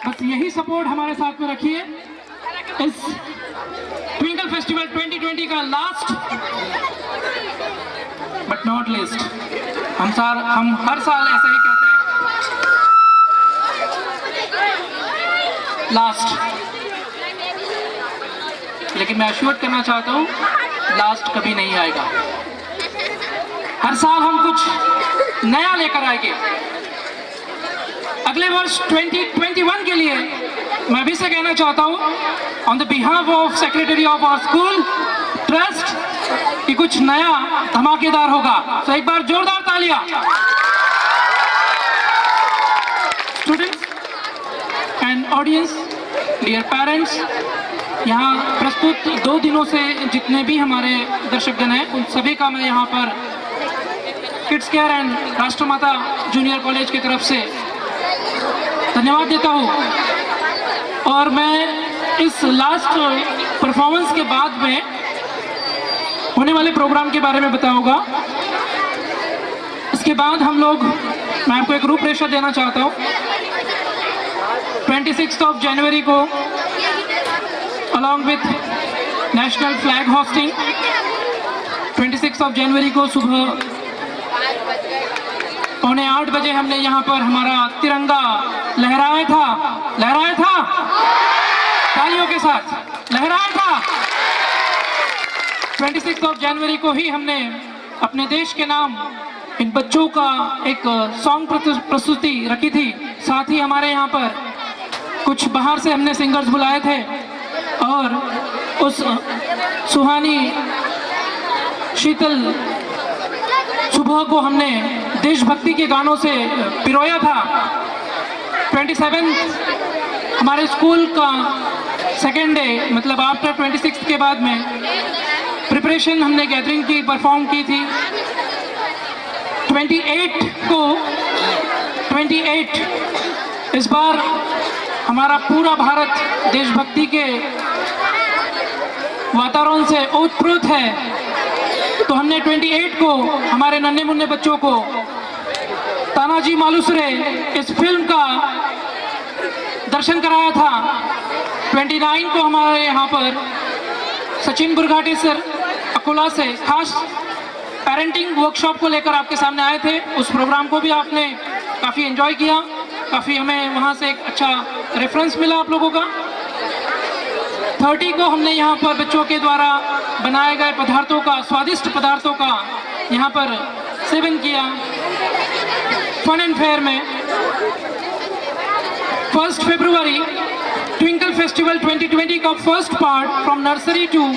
बस यही सपोर्ट हमारे साथ में रखिए। इस ट्विंकल फेस्टिवल 2020 का लास्ट बट नॉट लीस्ट, हम हर साल ऐसे ही कहते हैं लास्ट, लेकिन मैं अश्योर करना चाहता हूँ लास्ट कभी नहीं आएगा। हर साल हम कुछ नया लेकर आएंगे। अगले वर्ष 2021 के लिए मैं अभी से कहना चाहता हूँ on the behalf of secretary of our school trust कि कुछ नया धमाकेदार होगा। तो एक बार जोरदार तालियां। Students and audience, dear parents, यहाँ प्रस्तुत 2 दिनों से जितने भी हमारे दर्शकगण हैं उन सभी का मैं यहाँ पर kids care and Rashtramata junior college की तरफ से धन्यवाद देता हूँ। और मैं इस लास्ट परफॉर्मेंस के बाद में होने वाले प्रोग्राम के बारे में बताऊंगा। इसके बाद हम लोग, मैं आपको एक रूपरेखा देना चाहता हूँ। 26 जनवरी को along with national flag hosting 26 जनवरी को सुबह 7:45 बजे हमने यहाँ पर हमारा तिरंगा लहराया था तालियों के साथ लहराया था। 26 जनवरी को ही हमने अपने देश के नाम इन बच्चों का एक सॉन्ग प्रस्तुति रखी थी। साथ ही हमारे यहाँ पर कुछ बाहर से हमने सिंगर्स बुलाए थे और उस सुहानी शीतल सुबह को हमने देशभक्ति के गानों से पिरोया था। 27 हमारे स्कूल का सेकेंड डे, मतलब आफ्टर 26 के बाद में प्रिपरेशन हमने गैदरिंग की परफॉर्म की थी। 28 इस बार हमारा पूरा भारत देशभक्ति के वातावरण से ओतप्रोत है, तो हमने 28 को हमारे नन्हे मुन्ने बच्चों को तानाजी मालुसरे इस फिल्म का दर्शन कराया था। 29 को हमारे यहाँ पर सचिन बुरघाटी सर अकोला से खास पेरेंटिंग वर्कशॉप को लेकर आपके सामने आए थे। उस प्रोग्राम को भी आपने काफ़ी एंजॉय किया, काफ़ी हमें वहाँ से एक अच्छा रेफरेंस मिला आप लोगों का। 30 को हमने यहाँ पर बच्चों के द्वारा बनाए गए पदार्थों का, स्वादिष्ट पदार्थों का यहाँ पर सेवन किया फन एंड फेयर में। 1 फरवरी ट्विंकल फेस्टिवल 2020 का first part from nursery to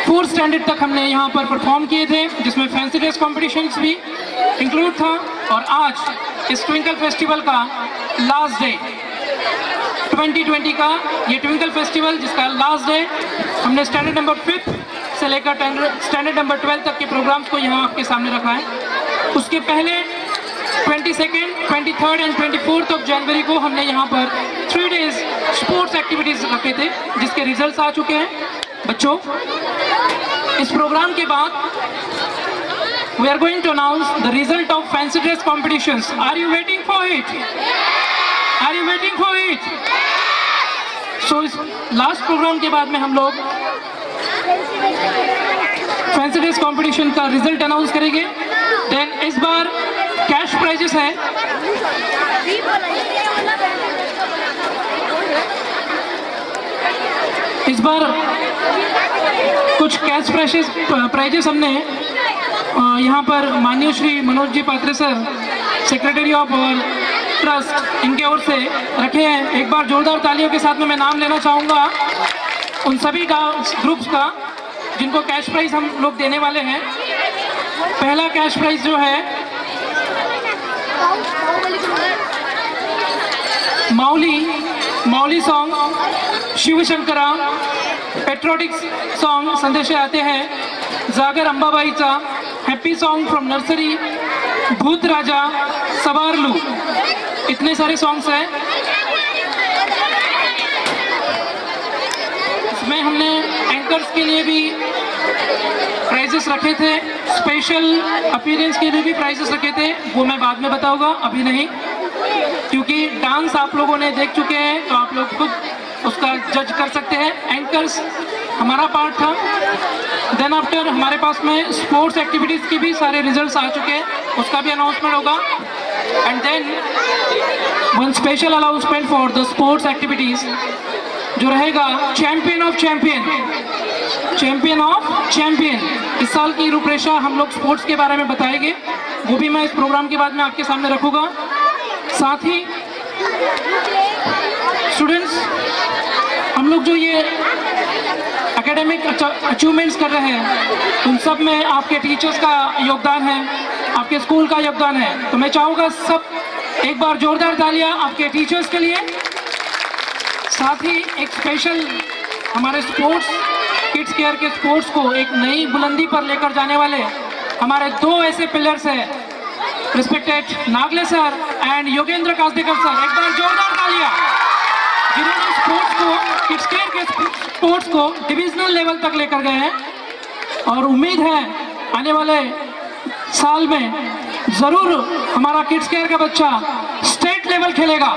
4th standard तक हमने यहाँ पर परफॉर्म किए थे, जिसमें फैंसी ड्रेस कॉम्पिटिशन्स भी इंक्लूड था। और आज इस ट्विंकल फेस्टिवल का लास्ट डे 2020 का ये ट्विंकल फेस्टिवल जिसका लास्ट डे हमने स्टैंडर्ड नंबर 5 से लेकर स्टैंडर्ड नंबर 12 तक के प्रोग्राम्स को यहाँ आपके सामने रखा है। उसके पहले 22nd, 23rd एंड 24th जनवरी को हमने यहाँ पर 3 डेज स्पोर्ट्स एक्टिविटीज़ रखे थे, जिसके रिजल्ट्स आ चुके हैं बच्चों। इस प्रोग्राम के बाद we are going to announce the result of fancy dress competitions. Are you waiting for it? Are you waiting for it? So इस लास्ट प्रोग्राम के बाद में हम लोग फैंसी ड्रेस कंपटीशन का रिजल्ट अनाउंस करेंगे। देन इस बार कैश प्राइजेस है। इस बार कुछ कैश प्राइजेस हमने यहाँ पर माननीय श्री मनोज जी पात्रे सर, सेक्रेटरी ऑफ ट्रस्ट, इनके ओर से रखे हैं। एक बार जोरदार तालियों के साथ में मैं नाम लेना चाहूँगा उन सभी ग्रुप्स का जिनको कैश प्राइज हम लोग देने वाले हैं। पहला कैश प्राइज जो है Mauli song Shiv Shankara, patriotic song संदेशे आते हैं जागर अंबाबाईचा, हैप्पी सॉन्ग फ्रॉम नर्सरी, भूत राजा, सवारलू, इतने सारे सॉन्ग्स हैं। इसमें हमने एंकर्स के लिए भी प्राइजेस रखे थे, स्पेशल अपीयरेंस के लिए भी प्राइजेस रखे थे, वो मैं बाद में बताऊंगा, अभी नहीं। क्योंकि डांस आप लोगों ने देख चुके हैं तो आप लोग खुद उसका जज कर सकते हैं। एंकर्स हमारा पार्ट था। देन आफ्टर हमारे पास में स्पोर्ट्स एक्टिविटीज़ की भी सारे रिजल्ट्स आ चुके हैं, उसका भी अनाउंसमेंट होगा। And then one special announcement for the sports activities जो रहेगा champion of champion, champion of champion. इस साल की रूपरेखा हम लोग स्पोर्ट्स के बारे में बताएंगे, वो भी मैं इस प्रोग्राम के बाद में आपके सामने रखूँगा। साथ ही स्टूडेंट्स, हम लोग जो ये एकेडमिक अचीवमेंट्स कर रहे हैं उन सब में आपके टीचर्स का योगदान है, आपके स्कूल का योगदान है। तो मैं चाहूँगा सब एक बार जोरदार तालियां आपके टीचर्स के लिए। साथ ही एक स्पेशल हमारे स्पोर्ट्स किड्स केयर के स्पोर्ट्स को एक नई बुलंदी पर लेकर जाने वाले हमारे दो ऐसे पिलर्स हैं, respected Nagle sir and Yogendra Kasdekar sir. एक बार जोरदार तालियां, जिन्होंने स्पोर्ट्स को किड्स केयर के स्पोर्ट्स को डिविजनल लेवल तक लेकर गए हैं। और उम्मीद है आने वाले साल में ज़रूर हमारा किड्स केयर का बच्चा स्टेट लेवल खेलेगा,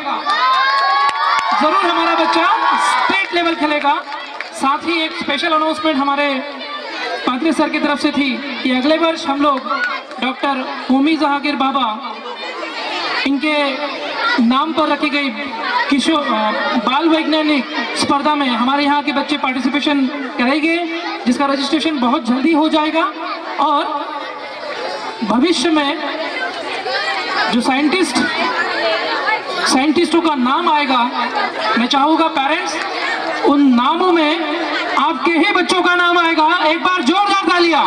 ज़रूर हमारा बच्चा स्टेट लेवल खेलेगा। साथ ही एक स्पेशल अनाउंसमेंट हमारे पात्रे सर की तरफ से थी कि अगले वर्ष हम लोग डॉक्टर होमी जहांगीर बाबा इनके नाम पर रखी गई किशोर बाल वैज्ञानिक स्पर्धा में हमारे यहाँ के बच्चे पार्टिसिपेशन करेंगे, जिसका रजिस्ट्रेशन बहुत जल्दी हो जाएगा। और भविष्य में जो साइंटिस्टों का नाम आएगा, मैं चाहूँगा पेरेंट्स उन नामों में आपके ही बच्चों का नाम आएगा। एक बार जोरदार तालियां।